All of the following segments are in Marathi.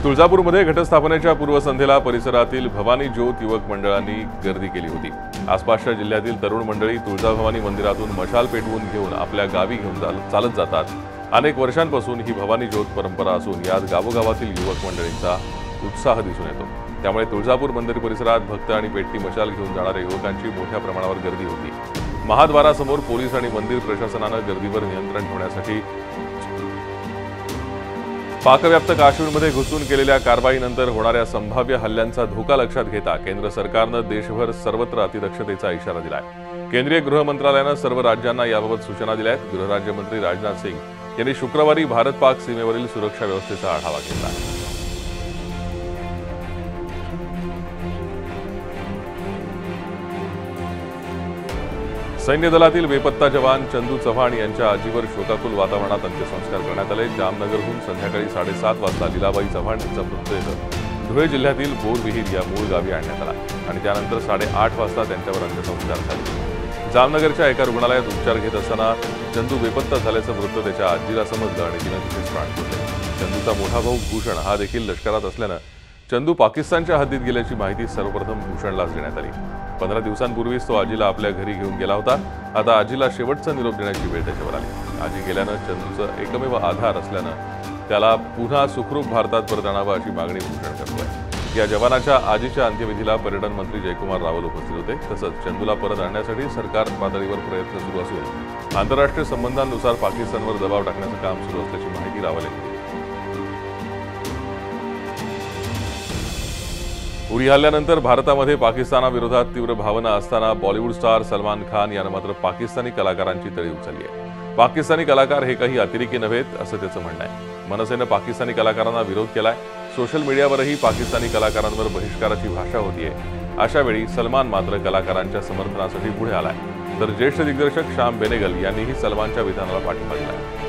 तुळजापूरमध्ये घटस्थापनेच्या पूर्वसंध्येला परिसरातील भवानी ज्योत युवक मंडळांनी गर्दी केली होती। आसपासच्या जिल्ह्यातील तरुण मंडळी तुळजाभवानी मंदिरातून मशाल पेटवून घेऊन आपल्या गावी घेऊन चालत जातात। अनेक वर्षांपासून ही भवानी ज्योत परंपरा असून यात गावोगावातील युवक मंडळींचा उत्साह दिसून येतो। त्यामुळे तुळजापूर मंदिर परिसरात भक्त आणि पेटती मशाल घेऊन जाणाऱ्या युवकांची मोठ्या प्रमाणावर गर्दी होती। महाद्वारासमोर पोलीस आणि मंदिर प्रशासनाने गर्दीवर नियंत्रण ठेवण्यासाठी पाकव्याप्त काश्मीरमध्ये घुसून केलेल्या कारवाईनंतर होणाऱ्या संभाव्य हल्ल्यांचा धोका लक्षात घेता केंद्र सरकारने देशभर सर्वत्र अतिदक्षतेचा इशारा दिलाय। केंद्रीय गृह मंत्रालयाने सर्व राज्यांना याबाबत सूचना दिल्या आहेत। गृहराज्यमंत्री राजनाथ सिंह यांनी शुक्रवारी भारत-पाक सीमेवरील सुरक्षा व्यवस्थेचा आढावा घेतला। सैन्य दलातील बेपत्ता जवान चंदू चव्हाण यांच्या आजीवर शोकाकुल वातावरणात अंत्यसंस्कार करण्यात आले। जामनगरहून संध्याकाळी 7:30 वाजता लीलाबाई चव्हाण यांचा मृतदेह धुळे जिल्ह्यातील बोरविहीर या मूळ गावी आणण्यात आला आणि त्यानंतर 8:30 वाजता त्यांच्यावर अंत्यसंस्कार झाले। जामनगरच्या एका रुग्णालयात उपचार घेत असताना चंदू बेपत्ता झाल्याचं वृत्त त्याच्या आजीला समजलं आणि तिने तिथेच प्राण सोडले। चंदूचा मोठा भाऊ भूषण हा देखील लष्करात असल्यानं चंदू पाकिस्तानच्या हद्दीत गेल्याची माहिती सर्वप्रथम भूषणलाच देण्यात आली। 15 दिवसांपूर्वीच तो आजीला आपल्या घरी घेऊन गेला होता। आता आजीला शेवटचा निरोप देण्याची वेळ त्याच्यावर आली। आजी गेल्यानं चंदूचं एकमेव आधार असल्यानं त्याला पुन्हा सुखरूप भारतात परत आणावं अशी मागणी भूषण करतोय। या जवानाच्या आजीच्या अंत्यविधीला पर्यटन मंत्री जयकुमार रावल उपस्थित होते। तसंच चंदूला परत आणण्यासाठी सरकार पातळीवर प्रयत्न सुरू असून आंतरराष्ट्रीय संबंधांनुसार पाकिस्तानवर दबाव टाकण्याचं काम सुरू असल्याची माहिती रावल यांनी दिली। उरी हल्ल्यानंतर भारतामध्ये पाकिस्तानाविरोधात तीव्र भावना असताना बॉलिवूड स्टार सलमान खान यानं मात्र पाकिस्तानी कलाकारांची तळी उचलली आहे। पाकिस्तानी कलाकार हे काही अतिरेकी नव्हेत असं त्याचं म्हणणं आहे। मनसेनं पाकिस्तानी कलाकारांना विरोध केलाय। सोशल मीडियावरही पाकिस्तानी कलाकारांवर बहिष्काराची भाषा होतीये। अशा वेळी सलमान मात्र कलाकारांच्या समर्थनासाठी पुढे आलाय। तर ज्येष्ठ दिग्दर्शक श्याम बेनेगल यांनीही सलमानच्या विधानाला पाठिंबा दिला।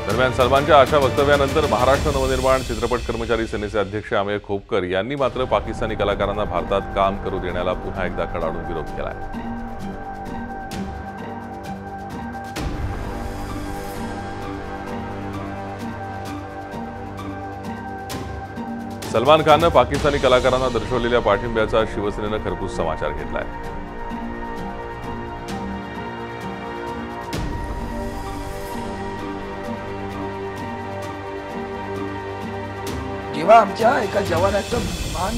दरम्यान सलमानच्या अशा वक्तव्यानंतर महाराष्ट्र नवनिर्माण चित्रपट कर्मचारी सेनेचे अध्यक्ष अमेय खोपकर यांनी मात्र पाकिस्तानी कलाकारांना भारतात काम करू देण्याला पुन्हा एकदा कडाडून विरोध केलाय। सलमान खाननं पाकिस्तानी कलाकारांना दर्शवलेल्या पाठिंब्याचा शिवसेनेनं खरपूस समाचार घेतलाय। जेव्हा आमच्या एका जवानाचं मान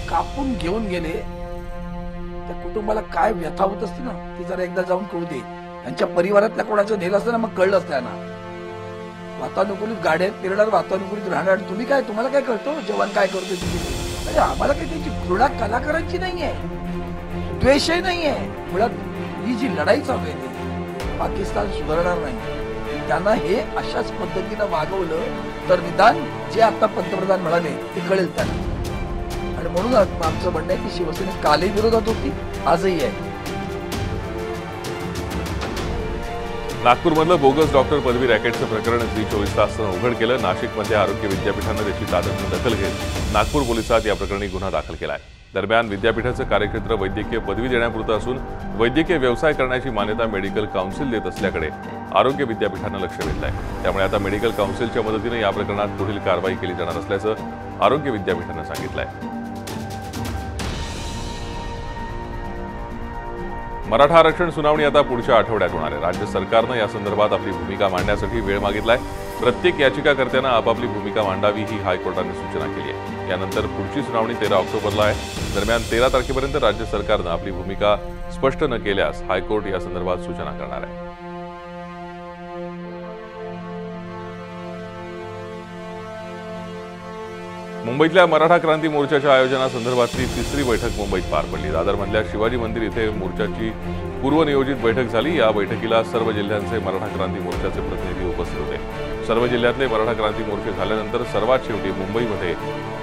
कापून घेऊन गेले त्या कुटुंबाला काय व्यथा होत असते ना ती जरा एकदा जाऊन कळू दे। त्यांच्या परिवारातल्या कोणाचं नेलं असतं ना मग कळलं असतं ना। वातानुकूलित गाड्यात फिरणार, वातानुकूलित राहणार, तुम्हाला काय कळतं जवान काय करतो तुम्ही? अरे आम्हाला काही त्यांची घृणा कलाकारांची नाहीये, द्वेषही नाहीये। मुळात ही जी लढाई चालू आहे ती पाकिस्तान सुधारणार नाही। त्यांना हे अशाच पद्धतीनं वागवलं तर निदान जे आता पंतप्रधान म्हणाले ते कळेल त्यांना। आणि म्हणून आमचं म्हणणं आहे की शिवसेना कालही विरोधात होती, आजही आहे। नागपूरमधलं बोगस डॉक्टर पदवी रॅकेटचं प्रकरण 24 तासानं उघड केलं। नाशिकमध्ये आरोग्य विद्यापीठानं त्याची तातडीने दखल घेत नागपूर पोलिसात या प्रकरणी गुन्हा दाखल केलाय। दरम्यान विद्यापीठाचं कार्यक्षेत्र वैद्यकीय पदवी देण्यापुरतं असून वैद्यकीय व्यवसाय करण्याची मान्यता मेडिकल काउन्सिल देत असल्याकडे आरोग्य विद्यापीठानं लक्ष वेधलंय। त्यामुळे आता मेडिकल काउन्सिलच्या मदतीने या प्रकरणात पुढील कारवाई केली जाणार असल्याचं आरोग्य विद्यापीठानं सांगितलंय। मराठा आरक्षण सुनावणी आता पुढच्या आठवड्यात होणार आहे। राज्य सरकारनं या संदर्भात आपली भूमिका मांडण्यासाठी वेळ मागितलाय। प्रत्येक याचिकाकर्त्यांना आपापली भूमिका मांडावी ही हायकोर्टाने सूचना केली आहे। यानंतर पुढची सुनावणी 13 ऑक्टोबरला आहे। दरम्यान 13 तारखेपर्यंत राज्य सरकारनं आपली भूमिका स्पष्ट न केल्यास हायकोर्ट या संदर्भात सूचना करणार आहे। मुंबईतल्या मराठा क्रांती मोर्चाच्या आयोजनासंदर्भातली तिसरी बैठक मुंबईत पार पडली। दादरमधल्या शिवाजी मंदिर इथे मोर्चाची पूर्वनियोजित बैठक झाली। या बैठकीला सर्व जिल्ह्यांचे मराठा क्रांती मोर्चाचे प्रतिनिधी उपस्थित होते। सर्व जिल्ह्यातले मराठा क्रांती मोर्चे झाल्यानंतर सर्वात शेवटी मुंबईमध्ये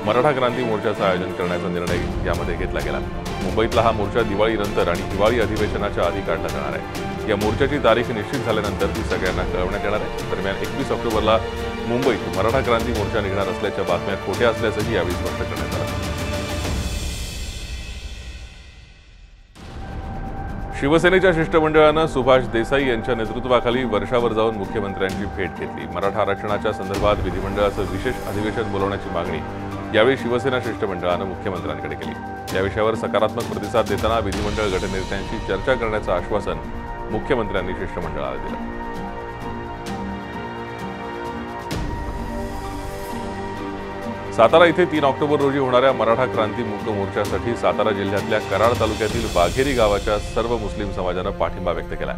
मराठा क्रांती मोर्चाचं आयोजन करण्याचा निर्णय यामध्ये घेतला गेला। मुंबईतला हा मोर्चा दिवाळीनंतर आणि हिवाळी अधिवेशनाच्या आधी काढला जाणार आहे। या मोर्चाची तारीख निश्चित झाल्यानंतर ती सगळ्यांना कळवण्यात येणार आहे. दरम्यान 21 ऑक्टोबरला मुंबईत मराठा क्रांती मोर्चा निघणार असल्याच्या बातम्या खोट्या असल्याचंही यावेळी स्पष्ट करण्यात आलं. शिवसेनेच्या शिष्टमंडळानं सुभाष देसाई यांच्या नेतृत्वाखाली वर्षावर जाऊन मुख्यमंत्र्यांची भेट घेतली. मराठा आरक्षणाच्या संदर्भात विधिमंडळाचं विशेष अधिवेशन बोलवण्याची मागणी यावेळी शिवसेना शिष्टमंडळानं मुख्यमंत्र्यांकडे केली. या विषयावर सकारात्मक प्रतिसाद देताना विधिमंडळ गटनेत्यांशी चर्चा करण्याचं आश्वासन मुख्यमंत्र्यांनी शिष्टमंडळाला दिलं. सातारा इथे 3 ऑक्टोबर रोजी होणाऱ्या मराठा क्रांती मूक मोर्चासाठी सातारा जिल्ह्यातल्या कराड तालुक्यातील वाघेरी गावाच्या सर्व मुस्लिम समाजानं पाठिंबा व्यक्त केला.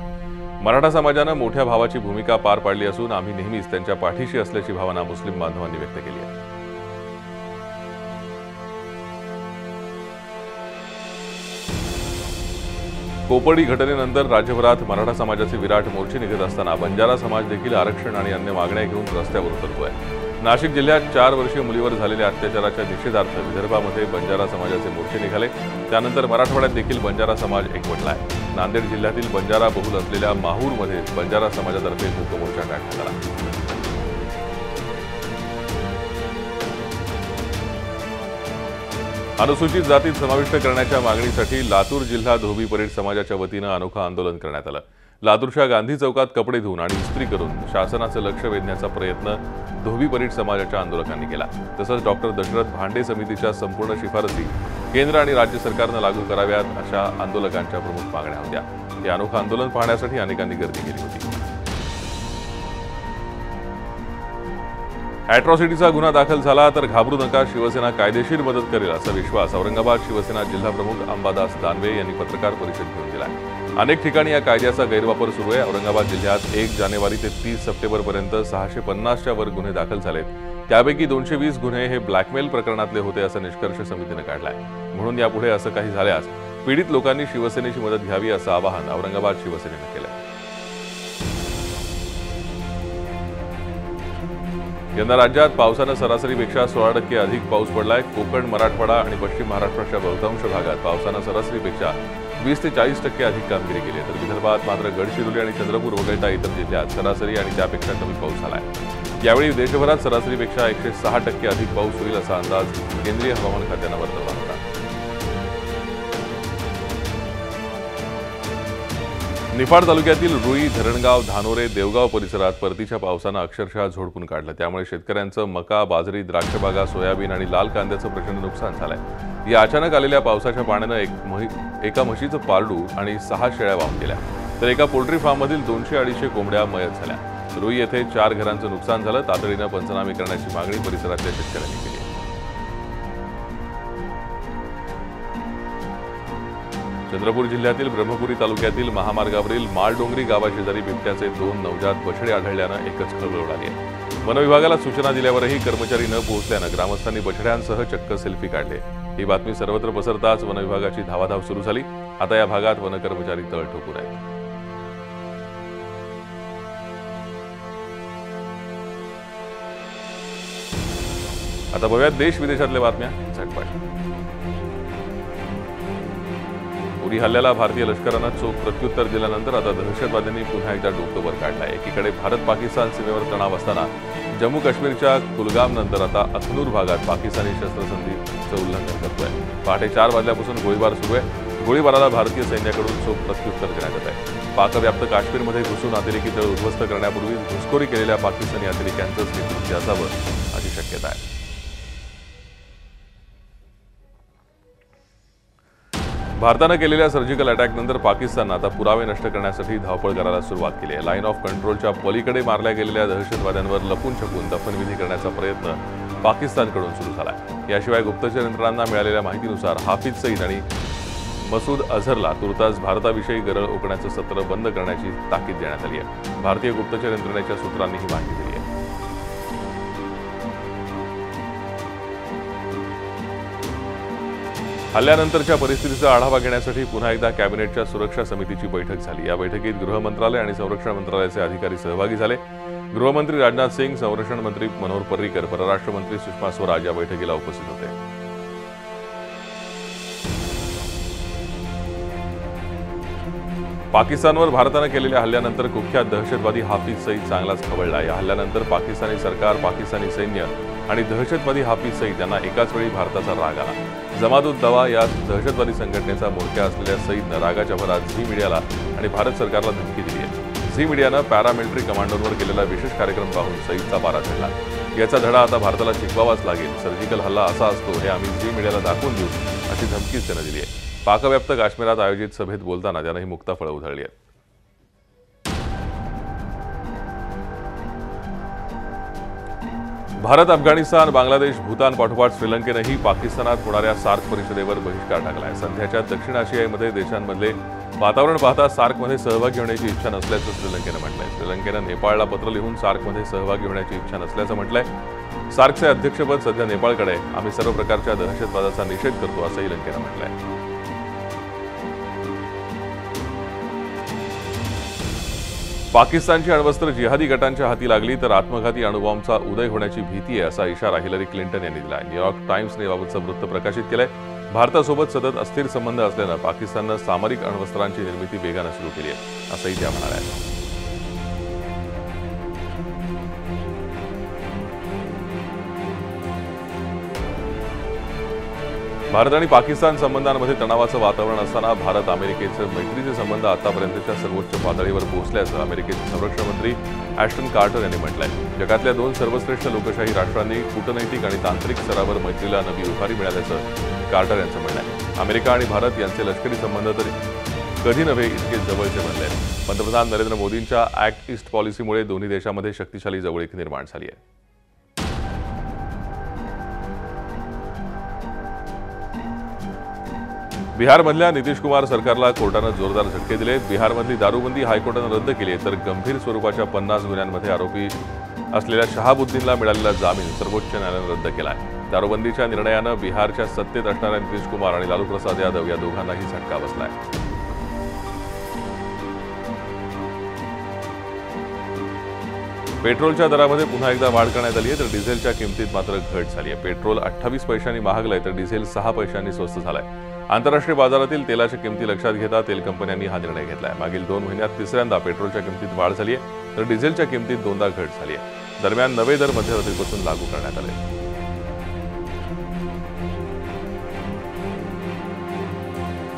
मराठा समाजानं मोठ्या भावाची भूमिका पार पाडली असून आम्ही नेहमीच त्यांच्या पाठीशी असल्याची भावना मुस्लिम बांधवांनी व्यक्त केली आहे. कोपर्डी घटनेनंतर राज्यभरात मराठा समाजाचे विराट मोर्चे निघत असताना बंजारा समाज देखील आरक्षण आणि अन्य मागण्या घेऊन रस्त्यावर उतरतोय. नाशिक जिल्ह्यात 4 वर्षीय मुलीवर झालेल्या अत्याचाराच्या निषेधार्थ विदर्भामध्ये बंजारा समाजाचे मोर्चे निघाले. त्यानंतर मराठवाड्यात देखील बंजारा समाज एकवटलाय. नांदेड जिल्ह्यातील बंजारा बहुल असलेल्या माहूरमध्ये बंजारा समाजातर्फे मूक मोर्चा काढण्यात आला. अनुसूचित जातीत समाविष्ट करण्याच्या मागणीसाठी लातूर जिल्हा धोबी परेड समाजाच्या वतीनं अनोखं आंदोलन करण्यात आलं. लातूरच्या गांधी चौकात कपडे धुवून आणि इस्त्री करून शासनाचं लक्ष वेधण्याचा प्रयत्न धोबी परेड समाजाच्या आंदोलकांनी केला. तसंच डॉक्टर दशरथ भांडे समितीच्या संपूर्ण शिफारसी केंद्र आणि राज्य सरकारनं लागू कराव्यात अशा आंदोलकांच्या प्रमुख मागण्या होत्या. हे अनोखं आंदोलन पाहण्यासाठी अनेकांनी गर्दी केली होती. अॅट्रॉसिटीचा गुन्हा दाखल झाला तर घाबरू नका, शिवसेना कायदेशीर मदत करेल असा विश्वास औरंगाबाद शिवसेना जिल्हाप्रमुख अंबादास दानवे यांनी पत्रकार परिषद घेऊन दिला. अनेक ठिकाणी या कायद्याचा गैरवापर सुरू आहे. औरंगाबाद जिल्ह्यात 1 जानेवारी ते 30 सप्टेंबरपर्यंत 650च्या वर गुन्हे दाखल झालेत. त्यापैकी 220 गुन्हे हे ब्लॅकमेल प्रकरणातले होते असा निष्कर्ष समितीनं काढलाय. म्हणून यापुढे असं काही झाल्यास पीडित लोकांनी शिवसेनेची मदत घ्यावी असं आवाहन औरंगाबाद शिवसेनेनं केलं. यंदा राज्यात पावसानं सरासरीपेक्षा 16% अधिक पाऊस पडलाय. कोकण, मराठवाडा आणि पश्चिम महाराष्ट्राच्या बहुतांश भागात पावसानं सरासरीपेक्षा 20 ते 40% अधिक कामगिरी केली आहे. तर विदर्भात मात्र गडचिरोली आणि चंद्रपूर वगळता इतर जिल्ह्यात सरासरी आणि त्यापेक्षा कमी पाऊस झालाय. यावेळी देशभरात सरासरीपेक्षा 106% अधिक पाऊस होईल असा अंदाज केंद्रीय हवामान खात्यानं वर्तवला होता. निफाड तालुक्यातील रुई, धरणगाव, धानोरे, देवगाव परिसरात परतीच्या पावसानं अक्षरशः झोडपून काढलं. त्यामुळे शेतकऱ्यांचं मका, बाजरी, द्राक्षबागा, सोयाबीन आणि लाल कांद्याचं प्रचंड नुकसान झालंय. या अचानक आलेल्या पावसाच्या पाण्यानं एका म्हशीचं पारडू आणि 6 शेळ्या वाहून गेल्या. तर एका पोल्ट्री फार्ममधील 200-250 कोंबड्या मयत झाल्या. रुई येथे 4 घरांचं नुकसान झालं. तातडीनं पंचनामे करण्याची मागणी परिसरातल्या शेतकऱ्यांनी केली. चंद्रपूर जिल्ह्यातील ब्रह्मपुरी तालुक्यातील महामार्गावरील माळडोंगरी गावाशेजारी बिबट्याचे 2 नवजात बछडे आढळल्यानं एकच खळबळ उडाली आहे. वनविभागाला सूचना दिल्यावरही कर्मचारी न पोहोचल्यानं ग्रामस्थांनी बछड्यांसह चक्क सेल्फी काढले. ही बातमी सर्वत्र पसरताच वनविभागाची धावाधाव सुरू झाली. आता या भागात वनकर्मचारी तळ ठोकून आहेत. आता बघूयात देश विदेशातल्या बातम्या झटपट. उरी हल्ल्याला भारतीय लष्करानं चोख प्रत्युत्तर दिल्यानंतर आता दहशतवाद्यांनी पुन्हा एकदा डोकं वर काढलंय. एकीकडे भारत-पाकिस्तान सीमेवर तणाव असताना जम्मू काश्मीरच्या कुलगाम नंतर आता अखनूर भागात पाकिस्तानी शस्त्रसंधीचं उल्लंघन करतोय. पहाटे 4 वाजल्यापासून गोळीबार सुरू आहे. गोळीबाराला भारतीय सैन्याकडून चोख प्रत्युत्तर देण्यात येत आहे. पाकव्याप्त काश्मीरमध्ये घुसून अतिरेकी तळ उद्ध्वस्त करण्यापूर्वी घुसखोरी केलेल्या पाकिस्तानी अतिरेक्यांचंच हे कृत्य असावं अशी शक्यता आहे. भारतानं केलेल्या सर्जिकल अटॅकनंतर पाकिस्ताननं आता पुरावे नष्ट करण्यासाठी धावपळ करायला सुरुवात केली आहे. लाईन ऑफ कंट्रोलच्या पलीकडे मारल्या गेलेल्या दहशतवाद्यांवर लपून छपून दफनविधी करण्याचा प्रयत्न पाकिस्तानकडून सुरू झाला आहे. याशिवाय गुप्तचर यंत्रणांना मिळालेल्या माहितीनुसार हाफिज सईद आणि मसूद अझहरला तुर्तास भारताविषयी गरळ ओकण्याचं सत्र बंद करण्याची ताकीद देण्यात आली आहे. भारतीय गुप्तचर यंत्रणेच्या सूत्रांनी ही माहिती दिली आहे. हल्ल्यानंतरच्या परिस्थितीचा आढावा घेण्यासाठी पुन्हा एकदा कॅबिनेटच्या सुरक्षा समितीची बैठक झाली. या बैठकीत गृह मंत्रालय आणि संरक्षण मंत्रालयाचे अधिकारी सहभागी झाले. गृहमंत्री राजनाथ सिंग, संरक्षण मंत्री मनोहर पर्रिकर, परराष्ट्र मंत्री सुषमा स्वराज या बैठकीला उपस्थित होते. पाकिस्तानवर भारतानं केलेल्या हल्ल्यानंतर कुख्यात दहशतवादी हाफिज सईद चांगलाच खवळला. या हल्ल्यानंतर पाकिस्तानी सरकार, पाकिस्तानी सैन्य आणि दहशतवादी हाफिज सईद यांना एकाच वेळी भारताचा राग आला. जमात-उद-दवा या दहशतवादी संघटनेचा म्होरक्या असलेल्या सईदनं रागाच्या भरात झी मीडियाला आणि भारत सरकारला धमकी दिली आहे. झी मीडियानं पॅरामिलिटरी कमांडोंवर केलेला विशेष कार्यक्रम पाहून सईदचा पारा चढला. याचा धडा आता भारताला शिकवावाच लागेल. सर्जिकल हल्ला असा असतो हे आम्ही झी मीडियाला दाखवून देऊ अशी धमकीच त्यानं दिली आहे. पाकव्याप्त काश्मीरात आयोजित सभेत बोलताना त्यानं ही मुक्ताफळं उधळली आहेत. भारत, अफगाणिस्तान, बांगलादेश, भूतान पाठोपाठ श्रीलंकेनंही पाकिस्तानात होणाऱ्या सार्क परिषदेवर बहिष्कार टाकलाय. सध्याच्या दक्षिण आशियामध्ये देशांमधले वातावरण पाहता सार्कमध्ये सहभागी होण्याची इच्छा नसल्याचं श्रीलंकेनं म्हटलंय. श्रीलंकेनं नेपाळला पत्र लिहून सार्कमध्ये सहभागी होण्याची इच्छा नसल्याचं म्हटलंय. सार्कचे अध्यक्षपद सध्या नेपाळकडे आहे. आम्ही सर्व प्रकारच्या दहशतवादाचा निषेध करतो असंही लंकेनं म्हटलंय. पाकिस्तानची अण्वस्त्र जिहादी गटांच्या हाती लागली तर आत्मघाती अणुबॉम्बचा उदय होण्याची भीती आहे असा इशारा हिलरी क्लिंटन यांनी दिला. न्यूयॉर्क टाइम्सने याबाबतचं वृत्त प्रकाशित केलंय. भारतासोबत सतत अस्थिर संबंध असल्यानं पाकिस्ताननं सामरिक अण्वस्त्रांची निर्मिती वेगानं सुरू केली आहे असंही त्या म्हणाल्या. भारत आणि पाकिस्तान संबंधांमध्ये तणावाचं वातावरण असताना भारत अमेरिकेचे मैत्रीचे संबंध आतापर्यंतच्या सर्वोच्च पातळीवर पोहोचल्याचं अमेरिकेचे संरक्षण मंत्री ॲस्टन कार्टर यांनी म्हटलंय. जगातल्या दोन सर्वश्रेष्ठ लोकशाही राष्ट्रांनी कूटनैतिक आणि तांत्रिक स्तरावर मैत्रीला नवी उभारी मिळाल्याचं कार्टर यांचं म्हणणं आहे. अमेरिका आणि भारत यांचे लष्करी संबंध तर कधी नव्हे इतके जवळचे बनले आहेत. पंतप्रधान नरेंद्र मोदींच्या ॲक्ट ईस्ट पॉलिसीमुळे दोन्ही देशांमध्ये शक्तिशाली जवळीक निर्माण झाली आहे. बिहारमधल्या नितीश कुमार सरकारला कोर्टानं जोरदार झटके दिले. बिहारमधली दारूबंदी हायकोर्टानं रद्द केली तर गंभीर स्वरूपाच्या 50 गुन्ह्यांमध्ये आरोपी असलेल्या शहाबुद्दीनला मिळालेला जामीन सर्वोच्च न्यायालयानं रद्द केलाय. दारूबंदीच्या निर्णयानं बिहारच्या सत्तेत असणाऱ्या नितीश कुमार आणि लालू प्रसाद यादव या दोघांनाही झटका बसलाय. पेट्रोलच्या दरामध्ये पुन्हा एकदा वाढ करण्यात आली आहे तर डिझेलच्या किमतीत मात्र घट झाली आहे. पेट्रोल 28 पैशांनी महागलंय तर डिझेल 6 पैशांनी स्वस्त झालंय. आंतरराष्ट्रीय बाजारातील तेलाच्या किमती लक्षात घेता तेल कंपन्यांनी हा निर्णय घेतलाय. मागील 2 महिन्यात तिसऱ्यांदा पेट्रोलच्या किमतीत वाढ झाली आहे तर डिझेलच्या किमतीत 2दा घट झाली आहे. दरम्यान नवे दर मध्यरात्रीपासून लागू करण्यात आले.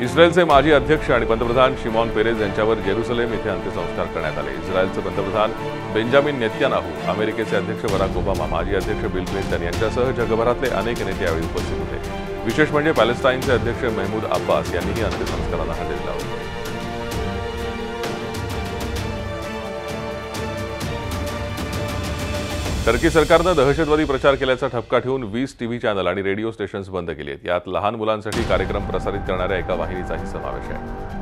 इस्रायलचे माजी अध्यक्ष आणि पंतप्रधान शिमॉन पेरेज यांच्यावर जेरुसलेम येथे अंत्यसंस्कार करण्यात आले. इस्रायलचे पंतप्रधान बेंजामिन नेतन्याहू, अमेरिकेचे अध्यक्ष बराक ओबामा, माजी अध्यक्ष बिल क्लिंटन यांच्यासह जगभरातले अनेक नेते यावेळी उपस्थित होते. विशेष म्हणजे पॅलेस्टाईनचे अध्यक्ष महमूद अब्बास यांनीही अंत्यसंस्कारांना हजेरी लावली. टर्की सरकारनं दहशतवादी प्रचार केल्याचा ठपका ठेवून 20 टीव्ही चॅनल आणि रेडिओ स्टेशन्स बंद केली आहेत. यात लहान मुलांसाठी कार्यक्रम प्रसारित करणाऱ्या एका वाहिनीचाही समावेश आहे.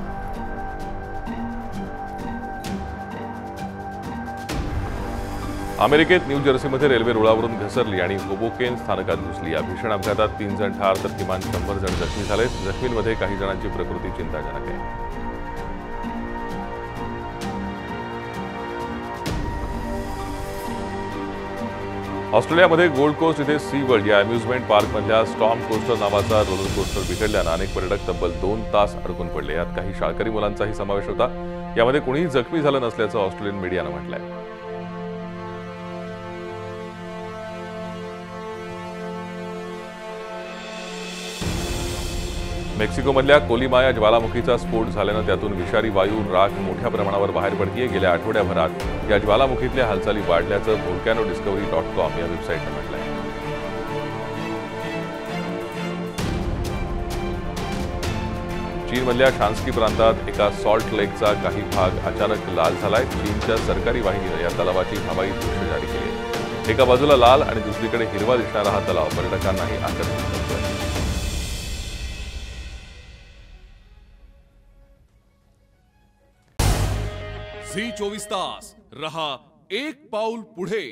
अमेरिकेत न्यू जर्सीमध्ये रेल्वे रुळावरून घसरली आणि होबोकेन स्थानकात घुसली. या भीषण अपघातात 3 जण ठार तर किमान 100 जण जखमी झालेत. जखमींमध्ये काही जणांची प्रकृती चिंताजनक आहे. ऑस्ट्रेलियामध्ये गोल्ड कोस्ट इथे सी वर्ल्ड या अम्युजमेंट पार्कमधल्या स्टॉर्म कोस्टर नावाचा रोलर कोस्टर बिघडल्यानं अनेक पर्यटक तब्बल 2 तास अडकून पडले. यात काही शाळकरी मुलांचाही समावेश होता. यामध्ये कोणीही जखमी झालं नसल्याचं ऑस्ट्रेलियन मीडियानं म्हटलंय. मेक्सिकोमधल्या कोलिमाया ज्वालामुखीचा स्फोट झाल्यानं त्यातून विषारी वायू, राख मोठ्या प्रमाणावर बाहेर पडतीये. गेल्या आठवड्याभरात या ज्वालामुखीतल्या हालचाली वाढल्याचं volcanodiscovery.com या वेबसाईटनं म्हटलंय. चीनमधल्या शान्स्की प्रांतात एका सॉल्ट लेकचा काही भाग अचानक लाल झालाय. चीनच्या सरकारी वाहिनीनं या तलावाची हवाई दृश्य जारी केली आहे. एका बाजूला लाल आणि दुसरीकडे हिरवा दिसणारा हा तलाव पर्यटकांनाही आकर्षित करतोय. झी 24 तास रहा एक पाऊल पुढे.